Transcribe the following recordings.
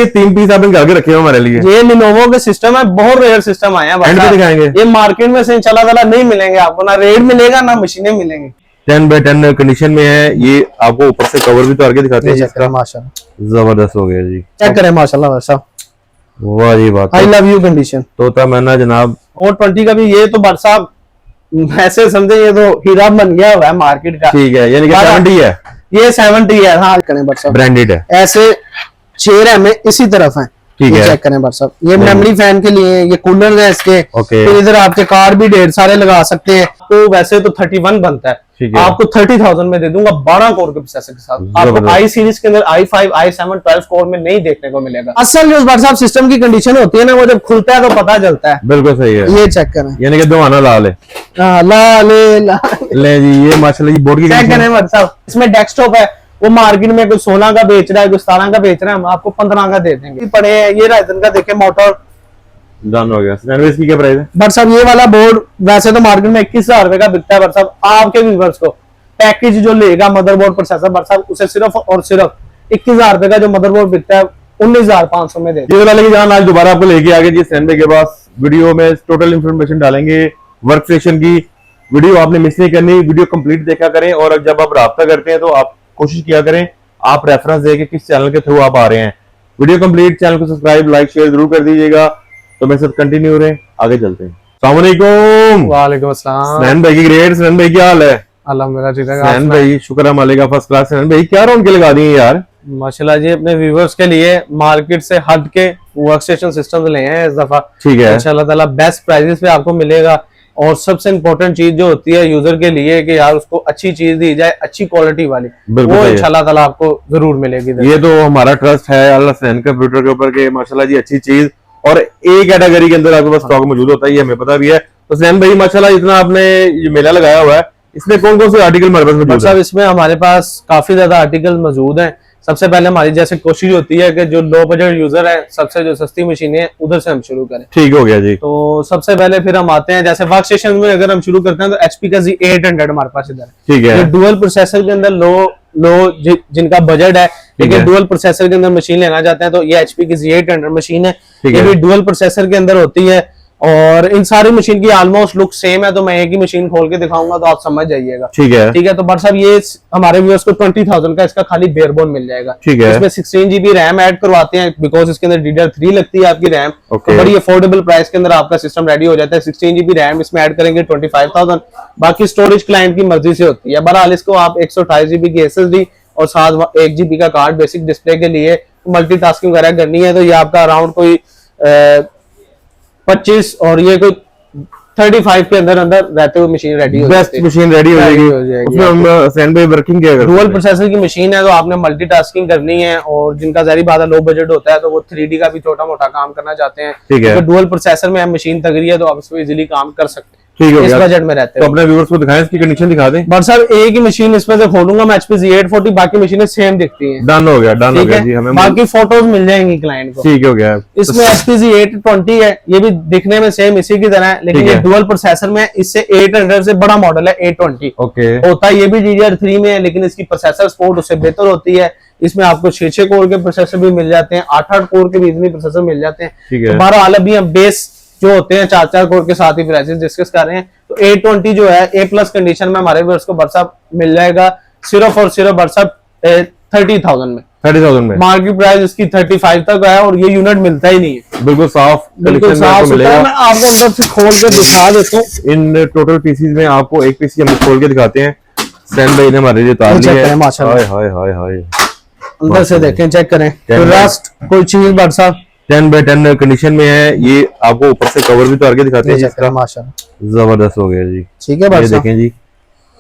ये 3 पीस आपने निकाल के रखे हो हमारे लिए। ये लिनोवो के सिस्टम है, बहुत रेयर सिस्टम आए हैं, एंड पे दिखाएंगे। ये मार्केट में से इंशाल्लाह ताला नहीं मिलेंगे आपको, ना रेट मिलेगा ना मशीनें मिलेंगी। 10x10 कंडीशन में है ये। आपको ऊपर से कवर भी उतार के दिखाते हैं इसका। माशाल्लाह जबरदस्त हो गया जी। चेक करें माशाल्लाह भाई साहब, वाह जी बात। आई लव यू कंडीशन। तोता मैना जनाब। और 20 का भी ये तो भाई साहब ऐसे समझे ये तो हीरा बन गया हुआ है मार्केट का। ठीक है, यानी कि 70 है। ये 70 है। हाँ करें भाई साहब, ब्रांडेड है। ऐसे 6 रैम में इसी तरफ है। ठीक है, चेक करें भाई साहब, ये मेमोरी फैन के लिए, ये कूलर है इसके। तो इधर आपके कार्ड भी ढेर सारे लगा सकते हैं। तो वैसे तो 31 बनता है, आपको 30,000 में दे दूंगा 12 कोर के प्रोसेसर के साथ। आपको आई सीरीज के अंदर i5 i7 12 कोर में नहीं देखने को मिलेगा। असल जो भाई साहब सिस्टम की कंडीशन होती है ना, वो जब खुलता है तो पता चलता है। बिल्कुल सही है। ये चेक करें, यानी कि दवाना लाल है। ले जी, ये माशाल्लाह जी बोर्ड की चेक करें भाई साहब, इसमें डेस्कटॉप है। वो मार्केट में कोई 16 का बेच रहा है, कोई 17 का बेच रहा है, हम आपको 15 का दे देंगे। पड़े हैं ये राइजन का, देखे मोटर डन हो गया। सैंडविच की क्या प्राइस है बट साहब? ये वाला बोर्ड वैसे तो मार्केट में 21,000 रुपए का बिकता है बट साहब, आपके व्यूअर्स को पैकेज जो लेगा मदरबोर्ड प्रोसेसर बट साहब, उसे सिर्फ और सिर्फ 21,000 रुपए का जो मदरबोर्ड बिकता है 19,500 में दे। ये वाला लेके जाना आज दोबारा आपको लेके आगे जी सैंडविच के पास। वीडियो में टोटल इन्फॉर्मेशन डालेंगे वर्क स्टेशन की। वीडियो आपने मिस नहीं करनी, वीडियो कंप्लीट देखा करें। और जब आप राब्ता करते हैं तो आप कोशिश किया करें आप रेफरेंस देके किस चैनल के थ्रू आप आ रहे हैं। वीडियो कंप्लीट, चैनल को सब्सक्राइब लाइक शेयर जरूर कर दीजिएगा। तो मेरे साथ कंटिन्यू रहे, आगे चलते हैं। अस्सलाम वालेकुम। वालेकुम अस्सलाम। सैन भाई की ग्रेड। सैन भाई क्या हाल है? अल्हम्दुलिल्लाह ठीक है। सैन भाई शुक्र है मालिक का फर्स्ट क्लास। सैन भाई क्या रौनक लगा दी है यार माशाल्लाह जी, अपने व्यूअर्स के लिए मार्केट से हट के वर्क स्टेशन सिस्टम ले हैं इस दफा। ठीक है, इंशाल्लाह ताला बेस्ट प्राइसेस पे आपको मिलेगा। और सबसे इंपॉर्टेंट चीज जो होती है यूजर के लिए कि यार उसको अच्छी चीज दी जाए, अच्छी क्वालिटी वाली, वो इंशाल्लाह ताला आपको जरूर मिलेगी। ये तो हमारा ट्रस्ट है अल्लाह सैन कंप्यूटर के ऊपर के माशाल्लाह जी अच्छी चीज और एक कैटेगरी के अंदर आपके पास स्टॉक मौजूद होता है, ये हमें पता भी है। तो सैन भाई माशाल्लाह इतना आपने ये मेला लगाया हुआ है, इसमें कौन कौन से आर्टिकल हमारे पास मौजूद है? इसमें हमारे पास काफी ज्यादा आर्टिकल मौजूद हैं। सबसे पहले हमारी जैसे कोशिश होती है कि जो लो बजट यूजर है, सबसे जो सस्ती मशीनें उधर से हम शुरू करें। ठीक हो गया जी। तो सबसे पहले फिर हम आते हैं जैसे वर्क स्टेशन में अगर हम शुरू करते हैं तो एचपी का Z800 हमारे पास इधर है। ठीक है, ये डुअल प्रोसेसर के अंदर लो जिनका बजट है लेकिन डुअल प्रोसेसर के अंदर मशीन लेना चाहते हैं तो ये एचपी की Z800 मशीन है। ये भी डुअल प्रोसेसर के अंदर होती है और इन सारी मशीन की ऑलमोस्ट लुक सेम है। तो मैं एक ही मशीन खोल के दिखाऊंगा तो आप समझ जाइएगा। ठीक है। तो बट साहब ये हमारे व्यूअर्स को 20,000 का इसका खाली बेयरबोन मिल जाएगा। ठीक है। इसमें 16 GB रैम ऐड करवाते हैं बिकॉज इसके अंदर DDR3 लगती है आपकी रैम। तो बड़ी अफोर्डेबल प्राइस के अंदर आपका सिस्टम रेडी हो जाता है। 16 GB रैम इसमें ऐड करेंगे 25,000। बाकी स्टोरेज क्लाइंट की मर्जी से होती है। बहरहाल इसको आप 128 GB की SSD और साथ 1 GB का कार्ड बेसिक डिस्प्ले के लिए मल्टीटास्किंग वगैरह करनी है तो ये आपका अराउंड कोई 25 और ये कोई 35 के अंदर रहते हुए मशीन रेडी हो जाएगी। बेस्ट मशीन रेडी हो जाएगी। उसमें हम सैन भाई वर्किंग क्या करते हैं? डुअल प्रोसेसर की मशीन है तो आपने मल्टीटास्किंग करनी है और जिनका ज़ाहिर बात है लो बजट होता है तो वो 3D का भी छोटा मोटा काम करना चाहते हैं। ठीक है। तो डुअल प्रोसेसर में मशीन तगड़ी है तो आप इसमें इजीली काम कर सकते हैं। ठीक है, इस बजट में रहते हैं। तो अपने व्यूअर्स को दिखाएं, इसकी कंडीशन दिखा दें। बट साहब एक ही मशीन इसमें से खोलूंगा मैं HP Z840, बाकी मशीनें सेम दिखती हैं। डन हो गया जी। हमें बाकी फोटोज मिल जाएंगी क्लाइंट को। ठीक हो गया। इसमें HP Z820 है, ये भी दिखने में सेम इसी की तरह है लेकिन ये डुअल प्रोसेसर में इससे 800 से बड़ा मॉडल है 820। ओके। होता है ये भी DDR3 में है लेकिन इसकी प्रोसेसर सपोर्ट उससे बेहतर होती है। इसमें आपको 6 कोर के प्रोसेसर भी मिल जाते हैं, 8 कोर के भी इतनी प्रोसेसर मिल जाते हैं। तो बहरहाल अभी हम बेस जो होते हैं 4 कोर के साथ ही प्राइसेस डिस्कस कर रहे हैं। तो 820 जो है A+ कंडीशन में हमारे व्यूअर्स को बरसात मिल जाएगा सिर्फ और सिर्फ बरसात 30,000 में। 30,000 में मार्केट प्राइस इसकी 35 तक है और ये यूनिट मिलता ही नहीं है। बिल्कुल साफ मिलेगा। मैं आपको अंदर से खोल के दिखा देता हूँ। इन टोटल पीसीज में आपको एक पीसी हम खोल के दिखाते हैं। सैन भाई ने हमारे लिए उतार ली है। माशाल्लाह। हाय अंदर से देखें, चेक करें रस्ट कोई चीज बरसात 10x10 कंडीशन में है। ये आपको ऊपर से कवर भी उतार के दिखाते हैं इसका। माशाल्लाह जबरदस्त हो गया जी। ठीक है, ये देखें जी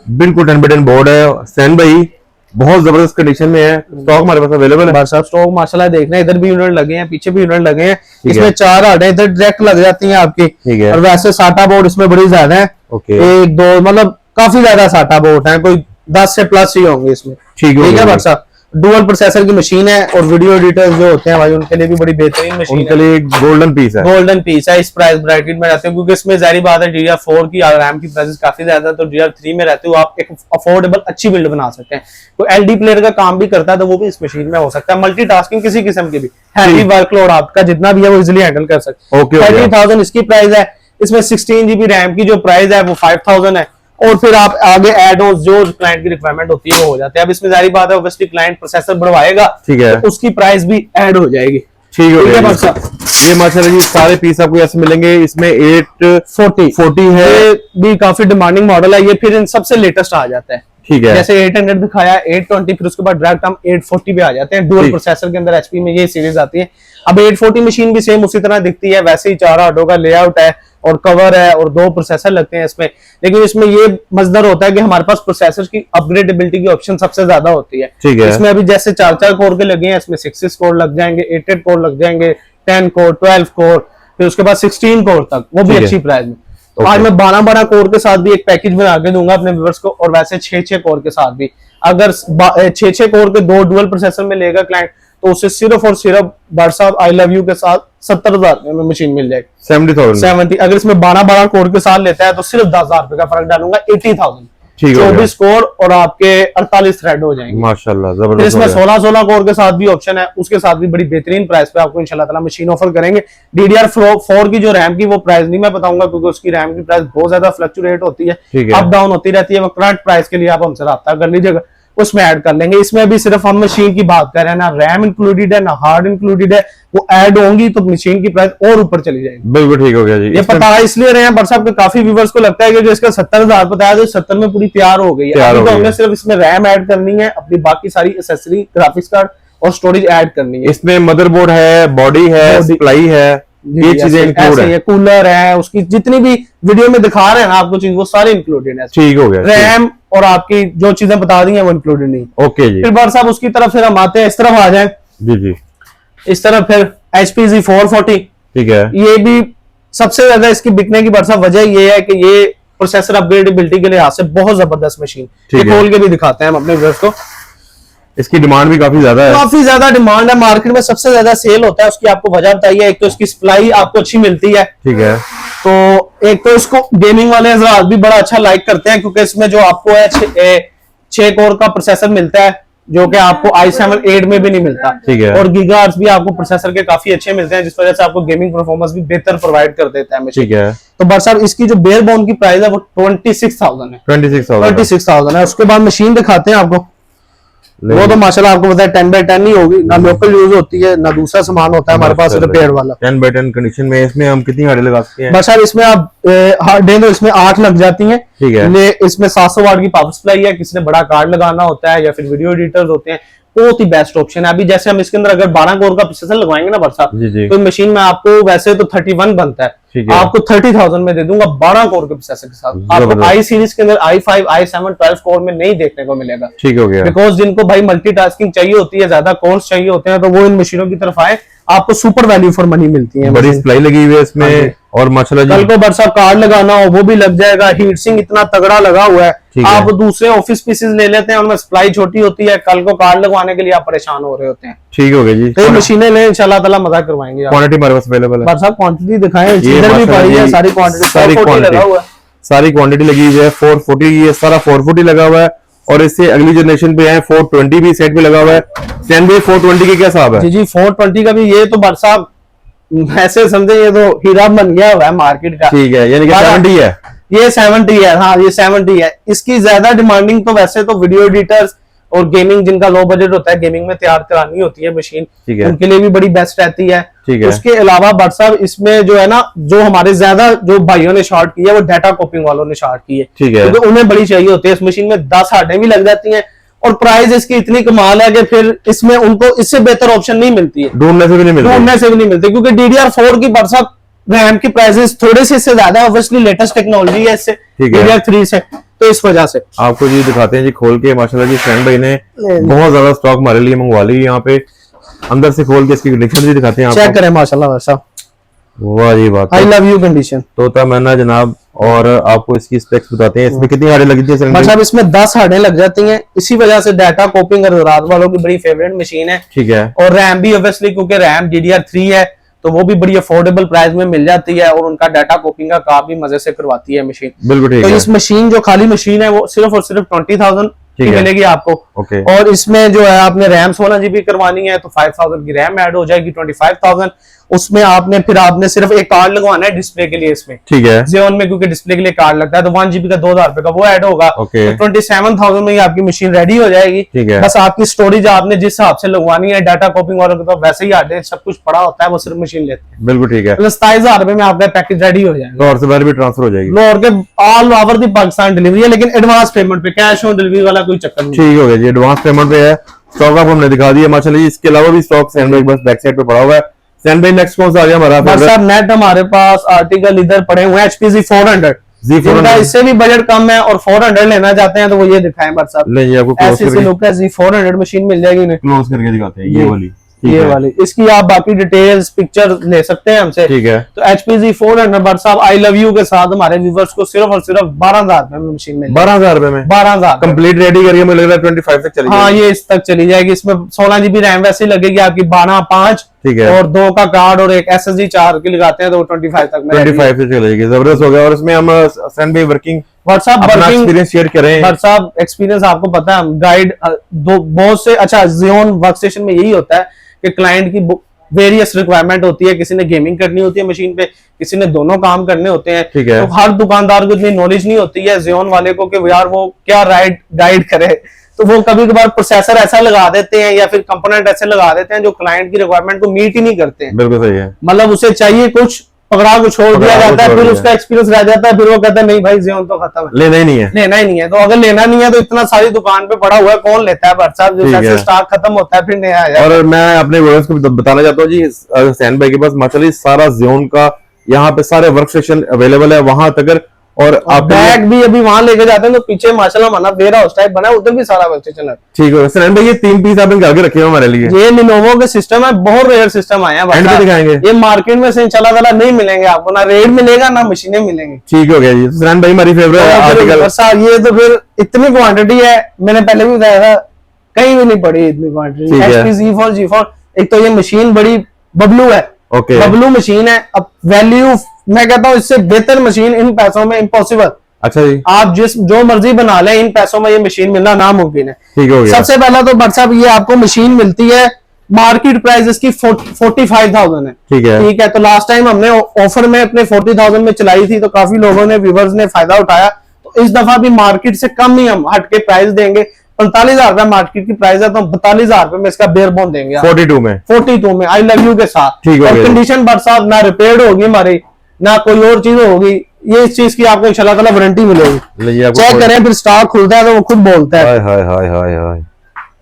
बिल्कुल 10x10 बोर्ड है। सैन भाई बहुत जबरदस्त कंडीशन में है। स्टॉक हमारे पास अवेलेबल है। स्टॉक माशाल्लाह देखना, इधर भी यूनिट लगे हैं, पीछे भी यूनिट लगे हैं। इसमें 4 हार्ड है, इधर डायरेक्ट लग जाती है आपकी। ठीक है। और वैसे साटा बोर्ड इसमें बड़ी ज्यादा है। ओके। 1 2 मतलब काफी ज्यादा साटा बोर्ड है, कोई 10 से प्लस ही होंगे इसमें। ठीक है भाई साहब। डुअल प्रोसेसर की मशीन है और वीडियो एडिटर्स जो होते हैं भाई उनके लिए भी बड़ी बेहतरीन मशीन है, उनके लिए गोल्डन पीस है, गोल्डन पीस है। इस प्राइस ब्रैकेट में रहते हैं क्योंकि इसमें जारी बात है DDR4 की रैम की प्राइसेस काफी ज्यादा है, तो DDR3 में रहते हो आप एक अफोर्डेबल अच्छी बिल्ड बना सकते हैं। तो LD प्लेयर का काम भी करता है तो वो भी इस मशीन में हो सकता है। मल्टीटास्किंग किसी किस्म की भी हैवी वर्कलोड आपका जितना भी है वो इजिली हैंडल कर सकते हैं। 30,000 इसकी प्राइस है। इसमें 16 GB रैम की जो प्राइस है वो 5,000 है, और फिर आप आगे एड ऑन जो क्लाइंट की रिक्वायरमेंट होती है वो हो जाते हैं। अब इसमें जारी बात है ऑब्वियसली क्लाइंट प्रोसेसर बढ़वाएगा, ठीक है, तो उसकी प्राइस भी ऐड हो जाएगी। ठीक है। ये माशाल्लाह जी सारे पीस आपको ऐसे मिलेंगे। इसमें 840 है, ये भी काफी डिमांडिंग मॉडल है, ये फिर इन सबसे लेटेस्ट आ जाता है, ठीक है। जैसे 800 दिखाया, 820, फिर उसके बाद डायरेक्ट हम 840 पे आ जाते हैं। डुअल प्रोसेसर के अंदर HP में ये सीरीज आती है। अब 840 मशीन भी सेम उसी तरह दिखती है, वैसे ही 4 ऑटो का लेआउट है और कवर है और 2 प्रोसेसर लगते हैं इसमें, लेकिन इसमें ये मजेदार होता है कि हमारे पास प्रोसेसर की अपग्रेडेबिलिटी की ऑप्शन सबसे ज्यादा होती है, ठीक है। इसमें अभी जैसे 4 कोर के लगे हैं, इसमें 6 कोर लग जाएंगे, 8 कोर लग जाएंगे, 10 कोर, 12 कोर, फिर उसके बाद 16 कोर तक, वो भी अच्छी प्राइस में। तो आज मैं 12 कोर के साथ भी एक पैकेज बना के दूंगा अपने व्यूअर्स को, और वैसे 6 कोर के साथ भी। अगर 6 कोर के 2 डुअल प्रोसेसर में लेगा क्लाइंट तो उसे सिर्फ और सिर्फ व्हाट्सएप आई लव यू के साथ 70,000 में मशीन मिल जाएगी, 70,000। अगर इसमें 12 कोर के साथ लेता है तो सिर्फ 10,000 रुपए का फर्क डालूंगा, 80,000। 24 कोर और आपके 48 थ्रेड हो जाएंगे माशाल्लाह, जबरदस्त। इसमें 16 कोर के साथ भी ऑप्शन है, उसके साथ भी बड़ी बेहतरीन प्राइस पे आपको इंशाल्लाह ताला मशीन ऑफर करेंगे। DDR4 की जो रैम की वो प्राइस नहीं मैं बताऊंगा क्योंकि उसकी रैम की प्राइस बहुत ज्यादा फ्लक्चुएट होती है, अप डाउन होती रहती है। वो करंट प्राइस के लिए आप हमसे राब्ता कर लीजिएगा, उसमें ऐड कर लेंगे। इसमें अभी सिर्फ हम मशीन की बात कर रहे हैं, ना रैम इंक्लूडेड है ना हार्ड इंक्लूडेड है, वो ऐड होंगी तो मशीन की प्राइस और ऊपर चली जाएगी। बिल्कुल ठीक हो गया जी। ये पता इसलिए रहे हैं बट साहब के काफी व्यूअर्स को लगता है कि जो इसका 70,000 बताया तो 70 में पूरी तैयार हो गई है। अभी तो हमने सिर्फ इसमें रैम ऐड करनी है, अपनी बाकी सारी एक्सेसरी, ग्राफिक्स कार्ड और स्टोरेज ऐड करनी है। इसमें मदरबोर्ड है, बॉडी है, सप्लाई है, ये चीजें इंक्लूड है, कूलर है, उसकी जितनी भी वीडियो में दिखा रहे हैं ना आपको चीज वो सारी इंक्लूडेड है। ठीक हो गया। रैम और आपकी जो चीजें बता दी हैं वो इंक्लूडेड नहीं। ओके जी। फिर बार साहब उसकी तरफ फिर हम आते हैं, इस तरफ आ जाए जी जी, इस तरफ फिर HP Z440, ठीक है। ये भी सबसे ज्यादा इसकी बिकने की बार साहब वजह ये है कि ये प्रोसेसर अपग्रेडेबिलिटी के लिहाज से बहुत जबरदस्त मशीन, खोल के भी दिखाते हैं हम अपने व्यूअर्स को। इसकी डिमांड भी काफी ज्यादा है, काफी ज्यादा डिमांड है, मार्केट में सबसे ज्यादा सेल होता है। उसकी आपको वजह बताइए, एक तो इसकी सप्लाई आपको अच्छी मिलती है, ठीक है, तो एक तो इसको गेमिंग वाले हजरात भी बड़ा अच्छा लाइक करते हैं क्योंकि इसमें जो आपको है 6 कोर का प्रोसेसर मिलता है जो कि आपको i7 8 में भी नहीं मिलता, ठीक है, और गीगाहर्ट्ज भी आपको प्रोसेसर के काफी अच्छे मिलते हैं जिस वजह से आपको गेमिंग परफॉर्मेंस भी बेहतर प्रोवाइड कर देता है, ठीक है। तो बस सर इसकी जो बेयर बोन की प्राइस है वो 26,000 है, 26,000 है। उसके बाद मशीन दिखाते हैं आपको, वो तो माशाल्लाह आपको पता है 10x10 ही होगी, ना लोकल यूज होती है ना दूसरा सामान होता है हमारे पास रिपेयर वाला। 10x10 कंडीशन में इसमें हम कितनी हार्डें लगा सकते हैं? बस सर इसमें आप हार्डें तो इसमें 8 लग जाती हैं, ठीक है। इसमें 700 वाट की पावर सप्लाई है, किसी ने बड़ा कार्ड लगाना होता है या फिर वीडियो एडिटर्स होते हैं, बहुत ही बेस्ट ऑप्शन है। अभी जैसे हम इसके अंदर अगर 12 कोर का प्रोसेसर लगवाएंगे ना बरसा, तो मशीन में आपको वैसे तो 31 बनता है, आपको 30,000 में दे दूंगा 12 कोर के प्रोसेसर के साथ। आपको आई सीरीज के अंदर i5, i7, 12 कोर में नहीं देखने को मिलेगा, ठीक हो गया। बिकॉज जिनको भाई मल्टीटास्किंग चाहिए होती है, ज्यादा कोर्स चाहिए होते हैं, तो वो इन मशीनों की तरफ आए, आपको सुपर वैल्यू फॉर मनी मिलती है। बड़ी सप्लाई लगी हुई है इसमें, और माशाल्लाह कल को बरसा कार्ड लगाना हो वो भी लग जाएगा, हीट सिंक इतना तगड़ा लगा हुआ है। आप दूसरे ऑफिस पीसेस ले लेते हैं, उनमें सप्लाई छोटी होती है, कल को कार्ड लगवाने के लिए आप परेशान हो रहे होते हैं, ठीक हो गया जी। तो मशीनें ले इंशाल्लाह ताला मजा करवाएंगे। क्वांटिटी हमारे पास अवेलेबल है, बरसा क्वांटिटी दिखाएं, इधर भी पड़ी है सारी क्वांटिटी, सारी क्वांटिटी लगी हुई है। 440 ये सारा 440 लगा हुआ है, और इससे अगली जनरेशन पे है 420 भी सेट पे लगा हुआ है। 420 की क्या हिसाब है? जी 420 का भी ये तो बरसा ऐसे समझे ये तो हीरा बन गया हुआ है मार्केट का, ठीक है, यानी कि 70 है, ये 70 है, हाँ ये 70 है। इसकी ज्यादा डिमांडिंग तो वैसे तो वीडियो एडिटर्स और गेमिंग, जिनका लो बजट होता है, गेमिंग में तैयार करानी होती है मशीन, उनके लिए भी बड़ी बेस्ट रहती है, ठीक है। उसके अलावा बट साहब इसमें जो है ना, जो हमारे ज्यादा जो भाइयों ने शॉर्ट की है वो डाटा कॉपिंग वालों ने शॉर्ट की है, ठीक है, क्योंकि उन्हें बड़ी चाहिए होती है। इस मशीन में 10 हार्डें भी लग जाती हैं, और प्राइस इसकी इतनी कमाल है कि फिर इसमें उनको इससे बेहतर ऑप्शन नहीं मिलती है, ढूंढने से भी नहीं मिलती, क्योंकि DDR4 की बट साहब रैम की प्राइसेस थोड़े से इससे ज्यादा, ऑब्वियसली लेटेस्ट टेक्नोलॉजी है इससे DDR3 से, तो इस वजह से आपको जी दिखाते हैं जी खोल के। माशाल्लाह जी फ्रेंड भाई ने बहुत ज्यादा स्टॉक हमारे लिए मंगवा ली, यहाँ पे अंदर से खोल के इसकी कंडीशन भी दिखाते हैं, चेक करें माशाल्लाह। वैसा वाह जी बात, आई लव यू कंडीशन, तोता मैना जनाब, और आपको इसकी स्पेक्स बताते हैं। इसमें कितनी हार्डें लगती है? मतलब इसमें 10 हार्डें लग जाती हैं। इसी वजह से डाटा कॉपिंग और रात वालों की बड़ी फेवरेट मशीन है। ठीक है। और रैम भी ऑब्वियसली, क्योंकि रैम DDR3 है तो वो भी बड़ी अफोर्डेबल प्राइस में मिल जाती है, और उनका डाटा कॉपिंग का काम भी मजे से करवाती है मशीन। बिल्कुल ठीक तो है। इस मशीन जो खाली मशीन है वो सिर्फ और सिर्फ 20,000 की मिलेगी आपको। ओके। और इसमें जो है आपने रैम 16 GB करवानी है तो 5,000 की रैम ऐड हो जाएगी, 25,000। उसमें आपने सिर्फ एक कार्ड लगवाना है डिस्प्ले के लिए इसमें। ठीक है। Xeon में क्योंकि डिस्प्ले के लिए कार्ड लगता है तो 1 GB का 2,000 रुपए का वो ऐड होगा। ओके। तो 27,000 में ही आपकी मशीन रेडी हो जाएगी। ठीक है। बस आपकी स्टोरेज आपने जिस हिसाब से लगवानी है, डाटा कॉपिंग वालों को तो वैसे ही आते हैं, सब कुछ पड़ा होता है, वो सिर्फ मशीन लेते हैं। बिल्कुल ठीक है। 27,000 रुपए में आपका पैकेज रेडी हो जाएगा। लाहौर से बाहर भी ट्रांसफर हो जाएगी। लाहौर के all over the Pakistan delivery है, लेकिन एडवांस पेमेंट पे, कैश ऑन डिलीवरी वाला कोई चक्कर नहीं। ठीक हो गया जी, एडवांस पेमेंट पे है। स्टॉक आपको हमने दिखा दिया माशाल्लाह जी। इसके अलावा भी स्टॉक सैन भाई बस बैक साइड पे पड़ा हुआ है। सैन भाई नेक्स्ट कौन सा आ गया हमारा? साहब नेट हमारे पास आर्टिकल इधर पड़े हुए हैं HPZ 400 जिनका इससे भी बजट कम है और 400 लेना चाहते हैं तो वो ये दिखाएं बट साहब। नहीं, आपको ऐसे से लुक है Z400 मशीन मिल जाएगी उन्हें। क्लोज करके दिखाते हैं ये वाली। इसकी आप बाकी डिटेल्स पिक्चर ले सकते हैं हमसे। ठीक है। तो HPZ 400 बट साहब आई लव यू के साथ हमारे व्यूअर्स को सिर्फ और सिर्फ 12,000 रुपए में मशीन मिल 12,000 रुपए में 12,000 कंप्लीट रेडी करके मुझे लग रहा है 25 तक चली जाएगी। हाँ, ये इस तक चली जाएगी। इसमें 16 GB रैम वैसे ही लगेगी आपकी 12/5। ठीक है। और 2 का कार्ड और एक SSD 4 की लगाते हैं तो 25 तक में 25 से चलेगी। जबरदस्त हो गया। और इसमें हम सैन भाई working WhatsApp working experience share करें। व्हाट्सएप एक्सपीरियंस आपको पता है, गाइड बहुत से। अच्छा, Xeon वर्कस्टेशन में यही होता है कि क्लाइंट की वेरियस रिक्वायरमेंट होती है। किसी ने गेमिंग करनी होती है मशीन पे, किसी ने दोनों काम करने होते हैं। ठीक है। तो हर दुकानदार को इतनी नॉलेज नहीं होती है Xeon वाले को कि यार वो क्या गाइड करे। तो वो कभी कभार प्रोसेसर ऐसा लगा देते हैं या फिर कंपोनेंट ऐसे लगा देते हैं जो क्लाइंट की रिक्वायरमेंट को मीट ही नहीं करते हैं। बिल्कुल सही है। मतलब उसे चाहिए कुछ, पकड़ा को छोड़ दिया जाता है, फिर उसका एक्सपीरियंस रह जाता है, फिर वो कहता है नहीं भाई Xeon तो खत्म है, लेना ही नहीं है। लेना ही नहीं है। तो अगर लेना नहीं है तो इतना सारी दुकान पे पड़ा हुआ है, कौन लेता है व्हाट्सएप? जो ऐसे स्टॉक खत्म होता है फिर नया आया। और मैं अपने व्यूअर्स को बताना चाहता हूँ जी, सैन भाई के पास माशाल्लाह सारा Xeon का यहाँ पे सारे वर्क स्टेशन अवेलेबल है वहां तक। और आप बैग भी अभी वहां लेके जाते हैं तो पीछे माशाल्लाह माना वेयर हाउस टाइप बना है, उधर भी सारा वर्क स्टेशन है। ठीक है सैन भाई, ये 3 पीस आपने निकाल के रखे हैं हमारे लिए। ये Lenovo के सिस्टम है, बहुत रेयर सिस्टम आए हैं। एंड पे दिखाएंगे। ये मार्केट में से इंशाल्लाह ताला नहीं मिलेंगे आपको, ना रेट मिलेगा ना मशीनें मिलेंगी। ठीक हो गया जी। सैन भाई हमारी फेवरेट आर्टिकल। ये तो फिर इतनी क्वांटिटी है, मैंने पहले भी बताया था, कहीं भी नहीं पड़ी इतनी क्वांटिटी। HPZ G4 एक तो ये मशीन बड़ी बबलू है। ओके। बबलू मशीन है। अब वैल्यू मैं कहता हूँ इससे बेहतर मशीन इन पैसों में इम्पॉसिबल। अच्छा जी। आप जो मर्जी बना लें, इन पैसों में ये मशीन मिलना नामुमकिन है। ठीक हो गया। सबसे पहला तो व्हाट्सएप ये आपको मशीन मिलती है, मार्केट प्राइस इसकी 45,000 है। ठीक है। ठीक है। तो लास्ट टाइम हमने ऑफर में अपने 40,000 में चलाई थी तो काफी लोगों ने, व्यूवर्स ने फायदा उठाया। तो इस दफा भी मार्केट से कम ही हम हट के प्राइस देंगे। 45,000 रुपए मार्केट की प्राइस है तो 42,000 रुपए में इसका बेयर बोन देंगे। 42 में आई लव यू के साथ। ठीक है। कंडीशन व्हाट्सएप ना रिपेयर होगी हमारी, ना कोई और चीज होगी। ये इस चीज की आपको इंशाल्लाह ताला वारंटी मिलेगी। चेक करें, फिर स्टॉक खुलता है तो वो खुद बोलता है। हाय हाय हाय हाय।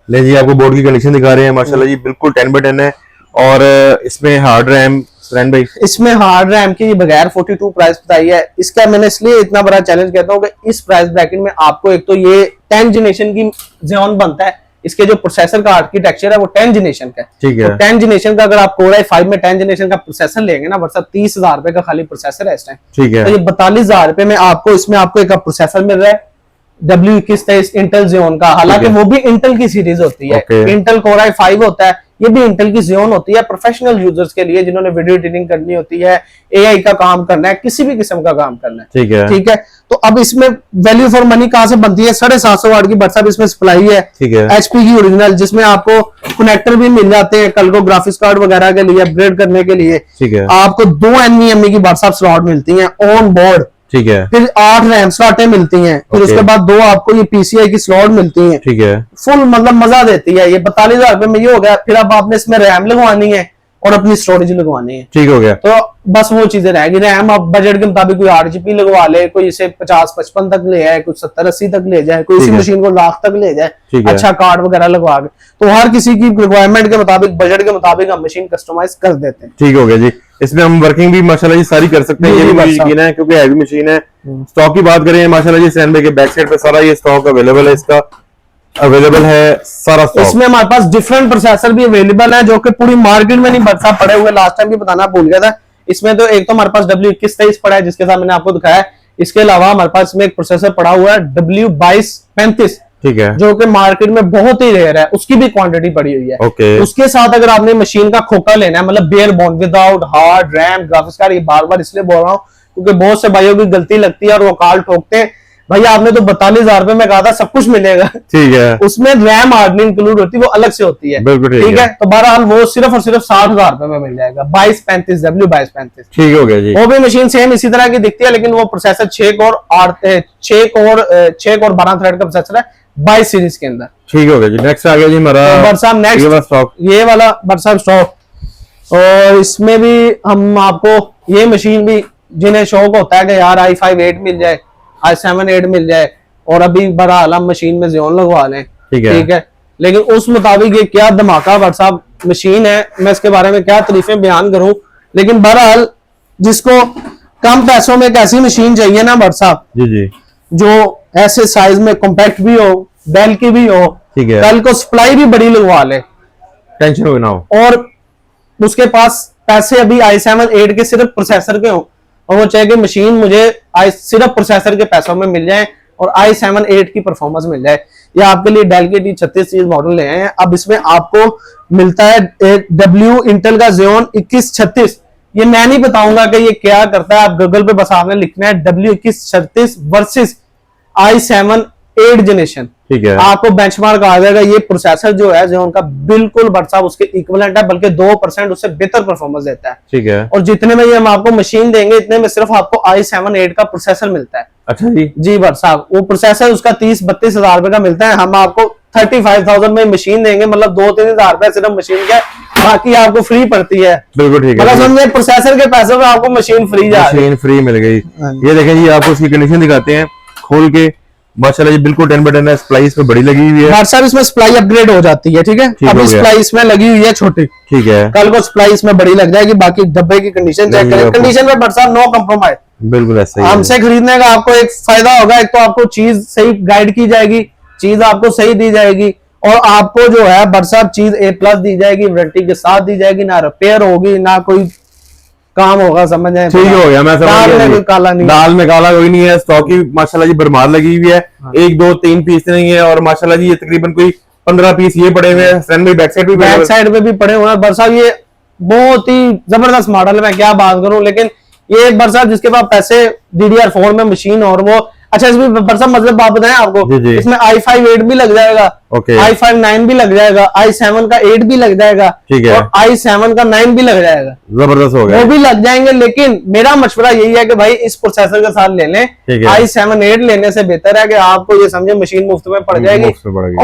ले जी, आपको बोर्ड की कंडीशन दिखा रहे हैं माशाल्लाह जी, बिल्कुल 10/10 है। और इसमें हार्ड रैम सैन भाई, इसमें हार्ड रैम की बगैर 42 प्राइस बताई है। इसका मैंने इसलिए इतना बड़ा चैलेंज कहता हूँ कि इस प्राइस ब्रैकेट में आपको एक तो ये 10 जनरेशन की Xeon बनता है। इसके जो प्रोसेसर का आर्किटेक्चर है वो 10 जनरेशन का है। ठीक है। तो 10 जनरेशन का अगर आप Core i5 में 10 जनरेशन का प्रोसेसर लेंगे ना व्हाट्सएप, 30,000 रुपए का खाली प्रोसेसर है इस टाइम। ठीक है। तो ये 42,000 रुपए में आपको इसमें आपको एक प्रोसेसर मिल रहा है W2123 इंटेल Xeon का। हालांकि वो भी इंटेल की सीरीज होती है। इंटेल Core i5 होता है, ये भी इंटेल की Xeon होती है। प्रोफेशनल यूजर्स के लिए जिन्होंने वीडियो एडिटिंग करनी होती है, AI का काम करना है, किसी भी किस्म का काम करना है। ठीक है। ठीक है। तो अब इसमें वैल्यू फॉर मनी कहां से बनती है? 750 वाट की व्हाट्सएप इसमें सप्लाई है। ठीक है। HP की ओरिजिनल, जिसमें आपको कनेक्टर भी मिल जाते हैं कल को ग्राफिक्स कार्ड वगैरह के लिए अपग्रेड करने के लिए। ठीक है। आपको 2 NVMe की व्हाट्सएप स्लॉट मिलती है ऑन बोर्ड। ठीक है। फिर 8 रैम स्लॉटें मिलती हैं। फिर उसके बाद 2 आपको ये PCI की स्लॉट मिलती हैं। ठीक है। फुल मतलब मजा देती है ये। 42,000 रुपए में ये हो गया। फिर अब आपने इसमें रैम लगवानी है और अपनी स्टोरेज लगवानी है। ठीक हो गया। तो बस वो चीजें रहेगी। रैम आप बजट के मुताबिक कोई 8GB लगवा ले, कोई इसे 50-55 तक ले जाए, कुछ 70-80 तक ले जाए, कोई इसी मशीन को लाख तक ले जाए, अच्छा कार्ड वगैरह लगवा के। तो हर किसी की रिक्वायरमेंट के मुताबिक, बजट के मुताबिक हम मशीन कस्टमाइज कर देते हैं। ठीक हो गया जी। इसमें हम वर्किंग भी माशाल्लाह जी सारी कर सकते हैं। ये भी मशीन है क्योंकि हैवी मशीन है। स्टॉक की बात करें माशाल्लाह जी, सैन भाई के बैक साइड पे सारा ये स्टॉक अवेलेबल है, इसका अवेलेबल है सारा स्टॉक। इसमें हमारे पास डिफरेंट प्रोसेसर भी अवेलेबल है जो कि पूरी मार्केट में नहीं बरसा पड़े हुए। लास्ट टाइम भी बताना भूल गया था। इसमें तो एक तो हमारे पास W2123 पड़ा है जिसके साथ मैंने आपको दिखाया है। इसके अलावा हमारे पास में एक प्रोसेसर पड़ा हुआ है W2235, ठीक है, जो कि मार्केट में बहुत ही रेयर है, उसकी भी क्वांटिटी पड़ी हुई है। ओके। उसके साथ अगर आपने मशीन का खोखा लेना है, मतलब bare bone without hard RAM graphics card, ये बार बार इसलिए बोल रहा हूँ क्योंकि बहुत से भाइयों की गलती लगती है और वो कॉल ठोकते हैं, भैया आपने तो 42,000 रुपए में कहा था सब कुछ मिलेगा, ठीक है, उसमें रैम हार्डनिंग इंक्लूड होती है, वो अलग से होती है, ठीक है। तो बहरहाल वो सिर्फ और सिर्फ 60,000 रुपए में मिल जाएगा, 2235 W2235, ठीक हो गया जी। वो भी मशीन सेम इसी तरह की दिखती है, लेकिन वो प्रोसेसर 6 कोर 12 थ्रेड का प्रोसेसर है 22 सीरीज के अंदर, ठीक हो गया जी। नेक्स्ट आ गया जी हमारा नेक्स्ट ये वाला बरसाम स्टॉक, और इसमें भी हम आपको ये मशीन भी जिन्हें शौक होता है कि यार i5 8 मिल जाए, i7 8 मिल जाए, और अभी बहरहाल हम मशीन में ज़ोन लगवा लें, ठीक है, लेकिन उस मुताबिक ये क्या धमाका बरसाम मशीन है, मैं इसके बारे में क्या तारीफें बयान करूं। लेकिन बहरहाल जिसको कम पैसों में एक ऐसी मशीन चाहिए ना बरसाम जी जी, जो ऐसे साइज में कॉम्पैक्ट भी हो, डेल की भी हो, ठीक है, कल को सप्लाई भी बड़ी लगवा ले, टेंशन हो ना हो, और उसके पास पैसे अभी i7 8 के सिर्फ प्रोसेसर के हो, और वो चाहे कि मशीन मुझे सिर्फ प्रोसेसर के पैसों में मिल जाए और i7 8 की परफॉर्मेंस मिल जाए। या आपके लिए डेल के T36 सीरीज मॉडल ले आए हैं। अब इसमें आपको मिलता है W इंटेल का Xeon 2136, ये मैं नहीं बताऊंगा कि ये क्या करता है, आप गूगल पे बस आपने लिखना है W2136 वर्सेस i7 8 जनरेशन, ठीक है, आपको बेंचमार्क आ जाएगा। ये प्रोसेसर जो है Xeon का बिल्कुल बरसाब उसके इक्विवेलेंट है, बल्कि 2% उससे बेहतर परफॉर्मेंस देता है, ठीक है, और जितने में ये हम आपको मशीन देंगे इतने में सिर्फ आपको i7 8 का प्रोसेसर मिलता है। अच्छा जी बरसाब वो प्रोसेसर उसका 30-32 हजार रुपए का मिलता है, हम आपको 35,000 में मशीन देंगे, मतलब 2-3 हजार रुपए सिर्फ मशीन के, बाकी आपको फ्री पड़ती है। बिल्कुल ठीक है, मतलब समझे प्रोसेसर के पैसों में आपको मशीन फ्री जा रही है, मशीन फ्री मिल गई। ये देखें जी, आपको उसकी कंडीशन दिखाते हैं खोल के, माशाल्लाह जी बिल्कुल 10/10 है, सप्लाई इसमें बड़ी लगी हुई है। साहब इसमें सप्लाई अपग्रेड हो जाती है, ठीक है, अभी सप्लाई इसमें लगी हुई है छोटी, ठीक है, कल को सप्लाई इसमें बड़ी लग जाएगी। बाकी डब्बे की कंडीशन चेक करें, कंडीशन में बरसात नो कंप्रोमाइज, बिल्कुल ऐसा ही है। हमसे खरीदने का आपको एक फायदा होगा, एक तो आपको चीज सही गाइड की जाएगी, चीज आपको सही दी जाएगी, और आपको जो है बरसात चीज A+ दी जाएगी, वारंटी के साथ दी जाएगी, ना रिपेयर होगी ना कोई काम होगा, समझ आए? ठीक हो गया, मैं समझ गया। कोई काला नहीं, दाल में काला कोई नहीं है, स्टॉक की माशाल्लाह जी भरमार लगी हुई है, 1 2 3 पीस नहीं है, और माशाल्लाह जी ये तकरीबन कोई 15 पीस ये पड़े हुए हैं, फ्रंट में बैक साइड पे भी पड़े हुए हैं। बरसात ये बहुत ही जबरदस्त मॉडल है, मैं क्या बात करूं, लेकिन ये एक बरसात जिसके पास पैसे DDR4 में मशीन, और वो अच्छा इसमें बरसात मतलब बात बताएं आपको, इसमें i5 8 भी लग जाएगा, i5 9 भी लग जाएगा, i7 का 8 भी लग जाएगा, ठीक है, और i7 का 9 भी लग जाएगा, जबरदस्त हो गया, वो भी लग जाएंगे। लेकिन मेरा मशवरा यही है कि भाई इस प्रोसेसर के साथ ले लें, i7 8 लेने से बेहतर है कि आपको ये समझे मशीन मुफ्त में पड़ जाएगी,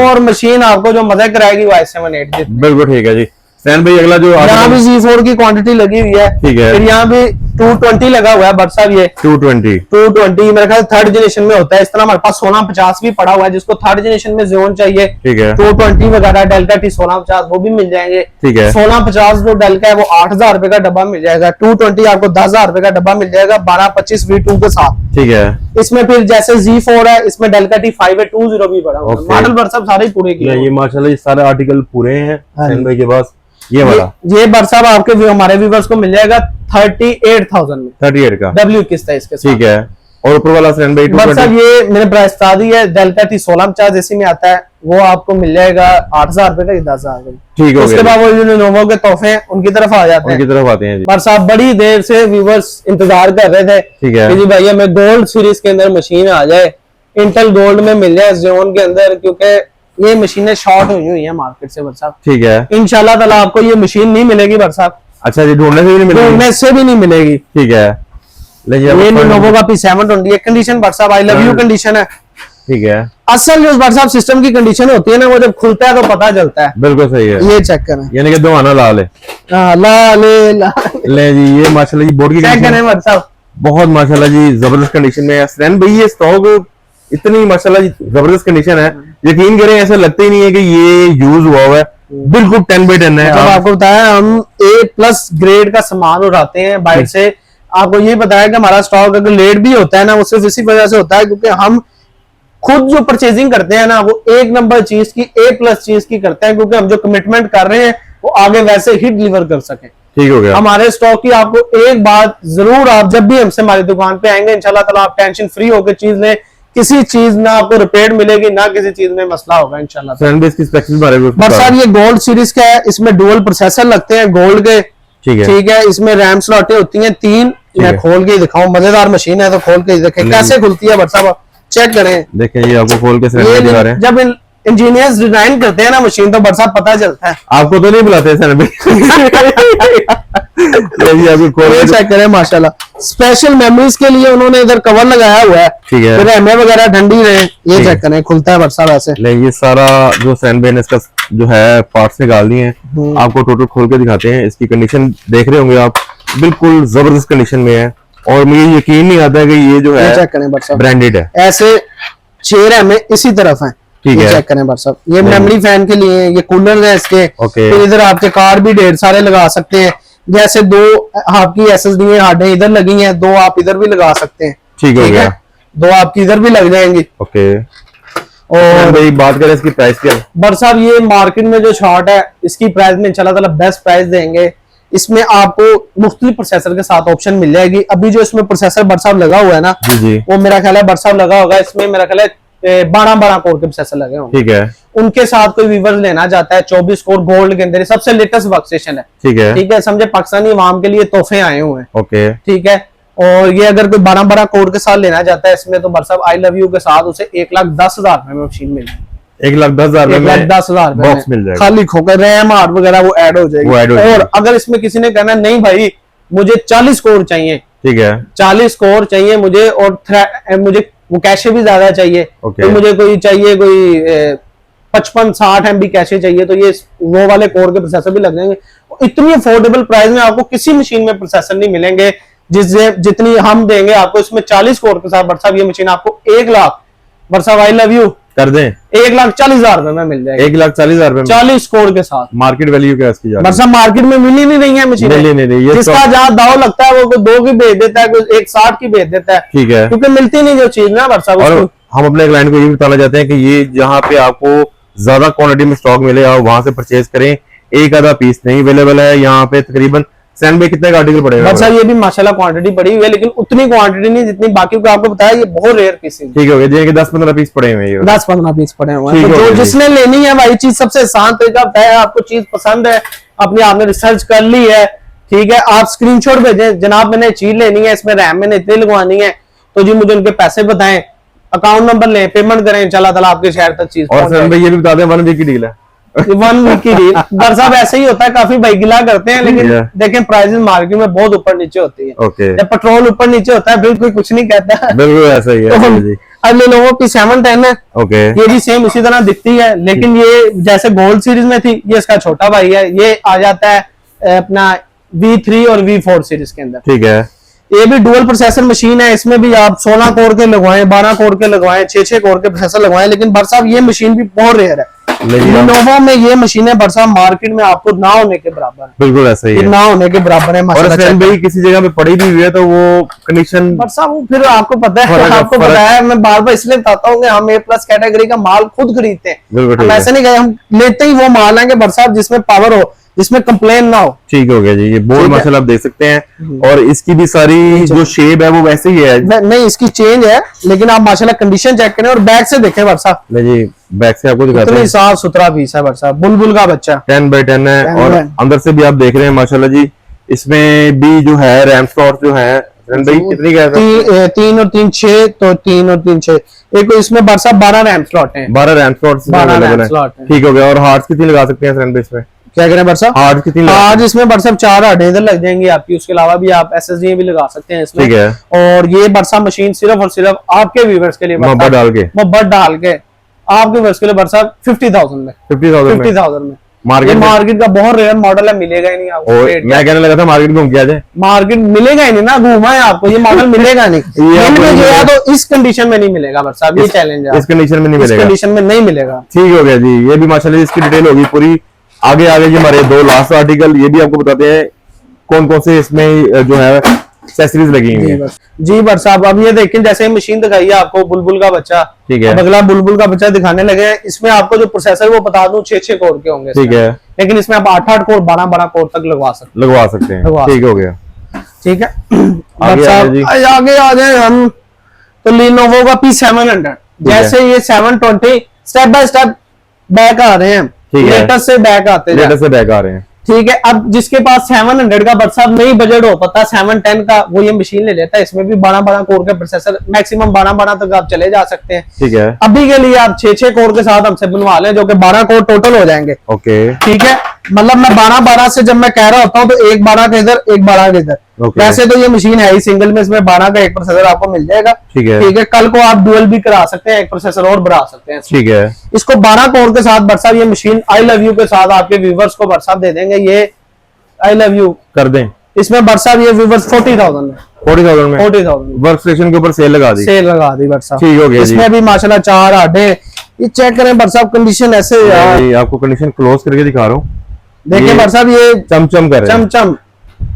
और मशीन आपको जो मजा कराएगी वो i7 8 बिल्कुल ठीक है जी। सैन भाई अगला जो यहाँ भी Z4 की क्वांटिटी लगी हुई है, ठीक है, फिर यहाँ भी 220 लगा हुआ है बरसात, ये 220 मेरे ख्याल 3rd जनरेशन में होता है। इस तरह हमारे पास 1650 भी पड़ा हुआ है, जिसको 3rd जनरेशन में Xeon चाहिए, ठीक है, 220 वगैरह डेल का T1650 वो भी मिल जाएंगे, ठीक है। 1650 जो डेल का है वो 8,000 रुपए का डब्बा मिल जाएगा, 220 आपको 10,000 रुपए का डब्बा मिल जाएगा 1225 V2 के साथ, ठीक है। इसमें फिर जैसे Z4 है, इसमें डेल का T5 है, 20 भी पड़ा हुआ है, मॉडल बरसात सारे पूरे किए, ये माशाल्लाह ये सारे आर्टिकल पूरे हैं सैन भाई के पास। ये बरसात आपके हमारे व्यूअर्स को मिल जाएगा 38,000 में, 38 का W21 इसके, ठीक है। और ऊपर वाला सैन भाई बरसात ये मेरे प्राइस बता दी है, डेल का T1650 जैसे में आता है वो आपको मिल जाएगा 8,000 रुपए का, 10,000 रुपए, ठीक है। उसके बाद वो लेनोवो के तोहफे हैं उनकी तरफ आ जाते हैं, बरसात बड़ी देर से व्यूअर्स इंतजार कर रहे थे, ठीक है, कि जी भाई हमें गोल्ड सीरीज के अंदर मशीन आ जाए, इंटेल गोल्ड में मिल जाए Xeon के अंदर, क्योंकि ये मशीनें शॉर्ट हुई है मार्केट से बरसात, ठीक है। इंशाल्लाह ताला आपको ये मशीन नहीं मिलेगी बरसात, अच्छा जी, ढूंढने से भी नहीं मिलेगी, ठीक है। ये Lenovo का P720 है, कंडीशन बरसात आई लव यू कंडीशन है, ठीक है। असल जो बरसात सिस्टम की कंडीशन होती है ना, वो जब खुलता है तो पता चलता है, बिल्कुल सही है। ये चेक करें, यानी कि दो आना ला ले जी, ये माशाल्लाह जी बोर्ड की चेक करें बरसात, बहुत माशाल्लाह जी जबरदस्त कंडीशन में है। सैन भाई ये स्टॉक इतनी माशाल्लाह जी जबरदस्त कंडीशन है, यकीन करें ऐसा लगता ही नहीं है कि ये यूज हुआ है, बिल्कुल 10/10 है। मतलब आपको बताया हम A+ ग्रेड का सामान उठाते हैं बाहर से, आपको ये बताया कि हमारा स्टॉक अगर लेट भी होता है ना, वो सिर्फ इसी वजह से होता है क्योंकि हम खुद जो परचेजिंग करते हैं ना, वो 1 नंबर चीज की A+ चीज की करते हैं, क्योंकि हम जो कमिटमेंट कर रहे हैं वो आगे वैसे ही डिलीवर कर सके, ठीक हो गया। हमारे स्टॉक की आपको एक बात जरूर, आप जब भी हमसे हमारी दुकान पे आएंगे इंशाल्लाह ताला आप टेंशन फ्री होकर चीज लें, किसी चीज ना आपको रिपेयर मिलेगी ना किसी चीज में मसला होगा इंशाल्लाह। साहब ये गोल्ड सीरीज का है, इसमें डुअल प्रोसेसर लगते हैं गोल्ड के, ठीक है। इसमें रैम स्लॉटें होती हैं 3, मैं खोल के दिखाऊं, मजेदार मशीन है तो खोल के देखें कैसे खुलती है। साहब चेक करें, देखें ये आपको खोल के दिखा रहे हैं। जब इंजीनियर्स डिजाइन करते हैं ना मशीन तो साहब पता चलता है। आपको तो नहीं बुलाते सर चेक करें माशाल्लाह, स्पेशल मेमोरीज के लिए उन्होंने इधर कवर लगाया हुआ है, ठीक है। रैमें वगैरह ठंडी रहे, ये चेक करें खुलता है साहब ऐसे। ये सारा जो सैनबे ने इसका जो है पार्ट्स निकाल दिए हैं, आपको टोटल खोल के दिखाते हैं। इसकी कंडीशन देख रहे होंगे आप, बिल्कुल जबरदस्त कंडीशन में है और मुझे यकीन नहीं आता है कि ये जो है चेक करें ब्रांडेड है। ऐसे 6 रैमें इसी तरफ है, ठीक है। चेक करें साहब, ये मेमोरी फैन के लिए ये कूलर है इसके। फिर इधर आपके कार्ड भी ढेर सारे लगा सकते हैं, जैसे 2 आपकी SSD हार्डें इधर लगी हैं, 2 आप इधर भी लगा सकते हैं, ठीक हो गया। 2 आपकी इधर भी लग जाएंगी। ओके, और भाई बात करें इसकी प्राइस क्या है? साहब ये मार्केट में जो शॉर्ट है इसकी प्राइस में इंशाल्लाह ताला बेस्ट प्राइस देंगे। इसमें आपको मुख्तलिफ प्रोसेसर के साथ ऑप्शन मिल जाएगी। अभी जो इसमें प्रोसेसर साहब लगा हुआ है ना, जी। वो मेरा ख्याल है साहब लगा होगा, इसमें मेरा ख्याल है 12 कोर के प्रोसेसर लगे होंगे, ठीक है। उनके साथ कोई व्यूअर लेना चाहता है 24 कोर गोल्ड के अंदर सबसे लेटेस्ट वर्कस्टेशन है, ठीक है। समझे पाकिस्तानी अवाम के लिए तोहफे आए हुए हैं, ओके, ठीक है। और ये अगर कोई 12 कोर के साथ लेना चाहता है इसमें तो साहब आई लव यू के साथ उसे 1,10,000 में मशीन मिल जाएगी। 1,10,000 बॉक्स मिल जाएगा, खाली खोकर रैम हार्ड वगैरह वो ऐड हो जाएगी। और अगर इसमें किसी ने कहना नहीं भाई मुझे 40 कोर चाहिए, ठीक है, 40 कोर चाहिए मुझे और मुझे वो कैशे भी ज्यादा चाहिए, तो मुझे कोई चाहिए कोई 55-60 MB कैशे चाहिए, तो ये वो वाले कोर के प्रोसेसर भी लग जाएंगे। इतनी अफोर्डेबल प्राइस में आपको किसी मशीन में प्रोसेसर नहीं मिलेंगे जितनी हम देंगे आपको इसमें 40 कोर के साथ। साहब ये मशीन आपको 1 लाख साहब आई लव यू कर दें 1,40,000 में मिल जाएगा। 1,40,000 40 कोर के साथ। मार्केट वैल्यू क्या है इसकी? साहब मार्केट में मिली नहीं रही है मशीन, जिसका जहाँ दाव लगता है वो 2 की बेच देता है, कोई 1,60 की बेच देता है, ठीक है, क्योंकि मिलती नहीं जो चीज ना साहब। और हम अपने क्लाइंट को ये बताना चाहते हैं कि ये जहाँ पे आपको ज्यादा क्वांटिटी में स्टॉक मिले आप वहां से परचेज करें, एक आधा पीस नहीं अवेलेबल है यहाँ पे। तकरीबन सैनबे कितने का आर्टिकल पड़ेगा? सर ये भी माशाल्लाह क्वांटिटी पड़ी हुई है, लेकिन उतनी क्वांटिटी नहीं जितनी बाकी को आपको बताया, ये बहुत रेयर पीस है, ठीक हो गया। जिनके 10-15 पीस पड़े हुए हैं, 10-15 पीस पड़े हुए हैं, तो जिसने लेनी है भाई चीज सबसे आसान तरीका बताया, आपको चीज पसंद है, अपने आपने रिसर्च कर ली है, ठीक है, आप स्क्रीनशॉट भेजें जनाब मैंने चीज लेनी है, इसमें रैम मैंने इतनी लगवानी है, तो जी मुझे उनके पैसे बताएं, अकाउंट नंबर लें, पेमेंट करें, इंशाल्लाह ताला आपके शहर तक चीज। और सर भाई ये भी बता दें 1 वीक की डील है, 1 वीक की डील। साहब ऐसे ही होता है, काफी भाई गिला करते हैं, लेकिन देखें प्राइसेस मार्केट में बहुत ऊपर नीचे होती है। जब पेट्रोल ऊपर नीचे होता है बिल्कुल कुछ नहीं कहता, बिल्कुल ऐसा ही है। अगले लोगों की 710 है, ये भी सेम इसी तरह दिखती है, लेकिन ये जैसे गोल्ड सीरीज में थी, ये इसका छोटा भाई है, ये आ जाता है अपना V3 और V4 सीरीज के अंदर, ठीक है। ये भी डुअल प्रोसेसर मशीन है, इसमें भी आप 16 कोर के लगवाएं, 12 कोर के लगवाएं, 6 कोर के प्रोसेसर लगवाएं, लेकिन साहब ये मशीन भी बहुत रेयर है। लिनोवो में ये मशीनें साहब मार्केट में आपको ना होने के बराबर है, बिल्कुल ऐसा ही है, ना होने के बराबर है। और किसी जगह पे पड़ी भी हुई है तो वो कंडीशन साहब फिर आपको पता है, आपको पता है, मैं बार बार इसलिए बताता हूँ कि हम A+ कैटेगरी का माल खुद खरीदते हैं, हम ऐसे नहीं कहे, हम लेते ही वो माल है कि साहब जिसमें पावर हो, जिसमें कंप्लेन ना हो, ठीक हो गया जी। ये बोर्ड माशाल्लाह आप देख सकते हैं, और इसकी भी सारी जो शेप है वो वैसे ही है, नहीं इसकी चेंज है, लेकिन आप माशाल्लाह कंडीशन चेक करें और बैक से देखें साहब। जी बैक से आपको दिखाते हैं, साफ सुथरा पीस है साहब, बुलबुल का बच्चा 10x10 है, और अंदर से भी आप देख रहे हैं माशाल्लाह जी। इसमें भी जो है रैम स्लॉट जो है कितनी का है? 3 और 3 6, तो 3 और 3 6, एक इसमें साहब 12 रैम स्लॉट है, 12 रैम स्लॉट, ठीक हो गया। और हार्ड्स कितनी लगा सकते हैं इसमें? क्या करें हार्ड कितनी? हार्ड इसमें 4 हार्डें इधर लग जाएंगी आपकी, उसके अलावा भी आप SSD भी लगा सकते हैं इसमें, ठीक है। और ये मशीन सिर्फ और सिर्फ आपके व्यूअर्स के लिए मोहब्बत डाल के आपके व्यूअर्स के लिए 50,000 में 50,000 में मार्केट का बहुत रेयर मॉडल है, मिलेगा ही नहीं आपको। मैं कहने लगा था मार्केट घूम के आ जाए, मार्केट मिलेगा ही नहीं ना, घूमा है आपको, ये मॉडल मिलेगा नहीं तो इस कंडीशन में नहीं मिलेगा साहब, ये चैलेंज है, इस कंडीशन में नहीं मिलेगा, कंडीशन में नहीं मिलेगा, ठीक हो गया जी। ये भी माशाल्लाह इसकी डिटेल होगी पूरी। आगे जी हमारे 2 लास्ट आर्टिकल, ये भी आपको बताते हैं कौन कौन से इसमें जो है एक्सेसरीज लगी हुई है जी। साहब अब ये देखें, जैसे मशीन दिखाई है आपको बुलबुल का बच्चा, ठीक है, अगला बुलबुल का बच्चा दिखाने लगे हैं। इसमें आपको जो प्रोसेसर वो बता दूं 6 कोर के होंगे, ठीक है। लेकिन इसमें आप 8-8 कोर 12-12 कोर तक लगवा सकते हैं। ठीक हो गया, ठीक है। आगे आ जाए हम तो Lenovo का P700, जैसे ये 720 स्टेप बाय स्टेप बैक आ रहे हैं, लेटेस्ट से बैक आते हैं, ठीक है। अब जिसके पास 700 का बरसात नहीं बजट हो पता 710 का, वो ये मशीन ले लेता है। इसमें भी 12-12 कोर के प्रोसेसर, मैक्सिमम 12-12 तक आप चले जा सकते हैं, ठीक है। अभी के लिए आप 6-6 कोर के साथ हमसे बनवा लें, जो कि 12 कोर टोटल हो जाएंगे, ओके, ठीक है। मतलब मैं 12-12 से जब मैं कह रहा होता हूँ तो एक 12 के इधर, एक 12 के इधर। वैसे तो ये मशीन है ही सिंगल में, इसमें 12 का एक प्रोसेसर आपको मिल जाएगा, ठीक है। कल को आप डुअल भी करा सकते हैं, एक प्रोसेसर और बढ़ा सकते हैं, ठीक है। इसको 12 कोर के साथ बरसात, ये मशीन आई लव यू के साथ आपके व्यूवर्स को बरसात दे देंगे, ये आई लव यू कर दें। इसमें बरसात ये व्यूवर्स 40,000 में, 40,000 वर्क स्टेशन के ऊपर सेल लगा दी बरसात, ठीक हो गया। इसमें भी माशाल्लाह 4 आडे, ये चेक करें बरसात, कंडीशन ऐसे यार, आपको कंडीशन क्लोज करके दिखा रहा हूँ, देखिए बरसात ये चमचम कर रहे हैं, चमचम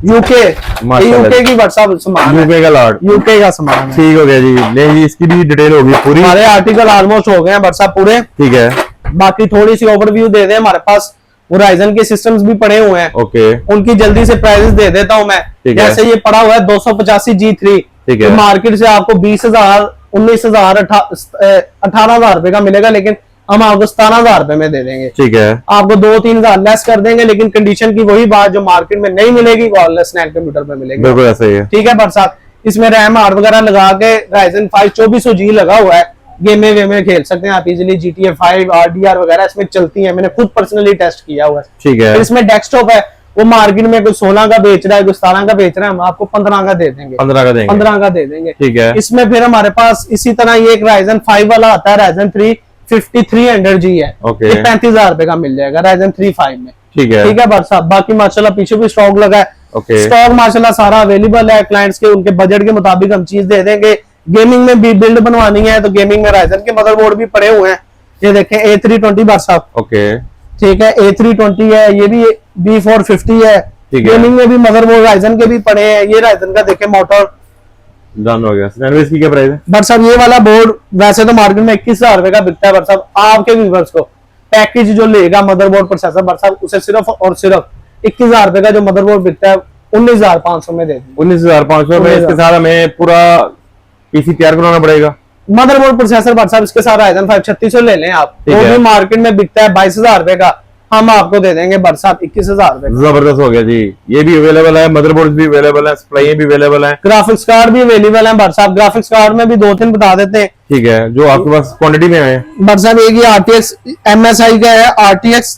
यूके की बरसात सामान, यूके का लॉट, यूके का सामान, ठीक हो गया जी। ले जी, इसकी भी डिटेल होगी पूरी, हमारे आर्टिकल ऑलमोस्ट हो गए हैं बरसात पूरे, ठीक है। बाकी थोड़ी सी ओवरव्यू दे दें, हमारे पास होराइजन के सिस्टम्स भी पड़े हुए हैं, ओके, उनकी जल्दी से प्राइसेस दे देता हूं मैं। जैसे ये पड़ा हुआ है 285 G3, ठीक है, मार्केट से आपको 20,000 19,000 18,000 रुपए का मिलेगा, लेकिन हम आपको 17,000 रुपए में दे देंगे, ठीक है। आपको 2-3 हजार लेस कर देंगे, लेकिन कंडीशन की वही बात जो मार्केट में नहीं मिलेगी, वो स्नैक कंप्यूटर पे मिलेगी, बिल्कुल ऐसा ही है, ठीक है। बरसात इसमें रैम हार्ड वगैरह लगा के Ryzen 5 2400G लगा हुआ है, गेमें वेमें खेल सकते हैं आप इजीली, GTA 5 RDR वगैरह इसमें चलती है, मैंने खुद पर्सनली टेस्ट किया हुआ है, ठीक है। इसमें डेस्कटॉप है, वो मार्केट में कोई 16 का बेच रहा है, कोई 17 का बेच रहा है, हम आपको 15 का दे देंगे, 15 का दे देंगे, ठीक है। इसमें फिर हमारे पास इसी तरह ये एक Ryzen 5 वाला आता है, Ryzen 3 5300G है, ये 35,000 रुपए का मिल जाएगा Ryzen 3 5 में, ठीक है, ठीक है बरसात। बाकी माशाल्लाह पीछे भी स्टॉक लगा है, स्टॉक माशाल्लाह सारा अवेलेबल है, क्लाइंट्स के उनके बजट के मुताबिक हम चीज दे देंगे। गेमिंग में भी बिल्ड बनवानी है तो गेमिंग में Ryzen के मदरबोर्ड भी पड़े हुए हैं, ये देखें A320 बरसात, ओके, ठीक है, A320 है, ये भी B450 है, गेमिंग में भी मदरबोर्ड Ryzen के भी पड़े हैं, ये Ryzen का देखें मोटर डन हो गया। सैंडविच की क्या प्राइस है बरसात? ये वाला बोर्ड वैसे तो मार्केट में 21,000 रुपए का बिकता है बरसात, आपके व्यूअर्स को पैकेज जो लेगा मदरबोर्ड प्रोसेसर बरसात, उसे सिर्फ और सिर्फ 21,000 रुपए का जो मदरबोर्ड बिकता है 19,500 में दे देंगे, 19,500 में। इसके साथ हमें पूरा पीसी तैयार कराना पड़ेगा, मदरबोर्ड प्रोसेसर बरसात इसके साथ Ryzen 5 3600 ले लें आप, वो भी मार्केट में बिकता है 22,000 रुपए का, हम आपको दे देंगे बरसात 21,000 रुपए। जबरदस्त हो गया जी, ये भी अवेलेबल है, मदरबोर्ड भी अवेलेबल है, सप्लाई भी अवेलेबल है, ग्राफिक्स कार्ड भी अवेलेबल है बरसात। ग्राफिक्स कार्ड में भी 2-3 बता देते हैं, ठीक है, जो आपके पास क्वांटिटी में आए बरसात। एक ये RTX MSI का है, RTX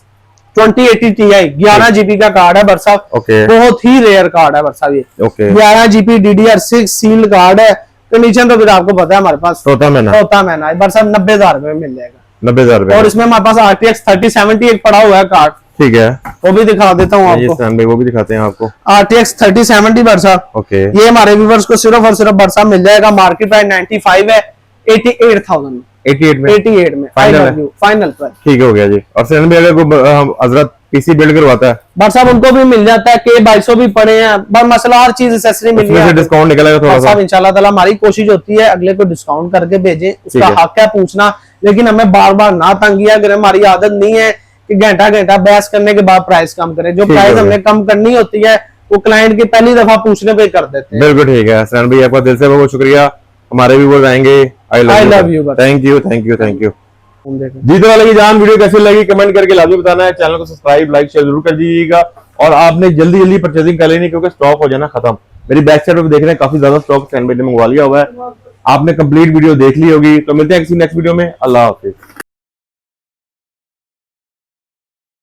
2080 Ti 11 GB का कार्ड है बरसात, बहुत ही रेयर कार्ड है बरसात ये, 11 GB DDR6 सील कार्ड है। कंडीशन तो फिर आपको पता है हमारे पास होता मैना है बरसात 90,000 रुपए में मिल जाएगा, 90,000 रुपए। और इसमें हमारे पास RTX 3070 एक पड़ा हुआ है कार्ड, ठीक है, वो भी दिखा देता हूँ आपको, वो भी दिखाते हैं आपको, RTX 3070 बरसात, ओके। ये हमारे व्यूअर्स को सिर्फ और सिर्फ बरसात मिल जाएगा, मार्केट प्राइस 95 है, 88,000 88 में फाइनल पर, ठीक हो गया जी। और सैन भी अगर कोई हजरत पीसी बिल्ड करवाता है बरसात, उनको भी मिल जाता है, K2200 भी पड़े हैं, बस मसला हर चीज एक्सेसरी मिल जाएगी, डिस्काउंट निकलेगा थोड़ा सा इंशाल्लाह ताला। हमारी कोशिश होती है अगले को डिस्काउंट करके भेजें, उसका हक है पूछना, लेकिन हमें बार बार ना तंग किया करें, हमारी आदत नहीं है कि घंटा बहस करने के बाद प्राइस कम करें, जो प्राइस हमने कम करनी होती है वो क्लाइंट की पहली दफा पूछने पे कर देते हैं। बिल्कुल ठीक है सैन भाई, आपका दिल से बहुत शुक्रिया, हमारे भी बोल आएंगे I love you, thank you जी। तो वाले की जान वीडियो कैसी लगी कमेंट करके लाजमी बताना है, चैनल को सब्सक्राइब लाइक शेयर जरूर कर दीजिएगा, और आपने जल्दी परचेजिंग कर लेनी क्योंकि स्टॉक हो जाना खत्म। मेरी बैक साइड पे देख रहे हैं काफी ज्यादा स्टॉक सैन भाई ने मंगवा लिया हुआ है, आपने कंप्लीट वीडियो देख ली होगी। तो मिलते हैं किसी नेक्स्ट वीडियो में, अल्लाह हाफिज।